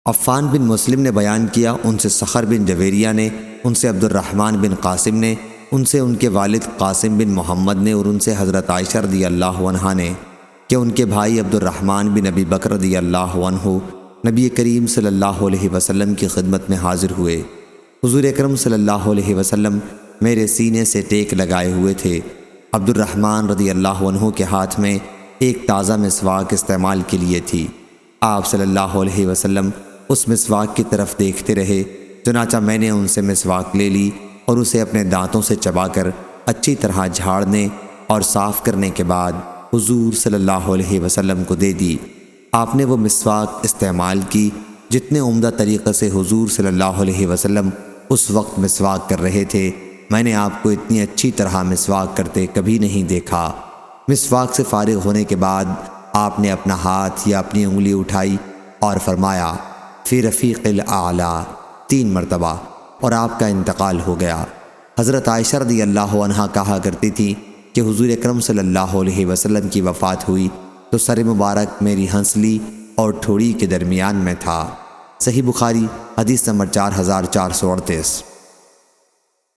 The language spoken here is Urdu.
عفان بن مسلم نے بیان کیا، ان سے صخر بن جویریہ نے، ان سے عبد الرحمن بن قاسم نے، ان سے ان کے والد قاسم بن محمد نے، اور ان سے حضرت عائشہ رضی اللہ عنہا نے کہ ان کے بھائی عبد الرحمن بن ابی بکر رضی اللہ عنہ نبی کریم صلی اللہ علیہ وسلم کی خدمت میں حاضر ہوئے۔ حضور اکرم صلی اللہ علیہ وسلم میرے سینے سے ٹیک لگائے ہوئے تھے۔ عبد الرحمن رضی اللہ عنہ کے ہاتھ میں ایک تازہ مسواک استعمال کے لیے تھی۔ آپ صلی اللہ علیہ وسلم اس مسواک کی طرف دیکھتے رہے، چنانچہ میں نے ان سے مسواک لے لی اور اسے اپنے دانتوں سے چبا کر اچھی طرح جھاڑنے اور صاف کرنے کے بعد حضور صلی اللہ علیہ وسلم کو دے دی۔ آپ نے وہ مسواک استعمال کی جتنے عمدہ طریقے سے حضور صلی اللہ علیہ وسلم اس وقت مسواک کر رہے تھے، میں نے آپ کو اتنی اچھی طرح مسواک کرتے کبھی نہیں دیکھا۔ مسواک سے فارغ ہونے کے بعد آپ نے اپنا ہاتھ یا اپنی انگلی اٹھائی اور فرمایا فی رفیق الاعلیٰ 3 مرتبہ، اور آپ کا انتقال ہو گیا۔ حضرت عائشہ رضی اللہ عنہا کہا کرتی تھی کہ حضور اکرم صلی اللہ علیہ وسلم کی وفات ہوئی تو سر مبارک میری ہنسلی اور ٹھوڑی کے درمیان میں تھا۔ صحیح بخاری حدیث نمبر 4438۔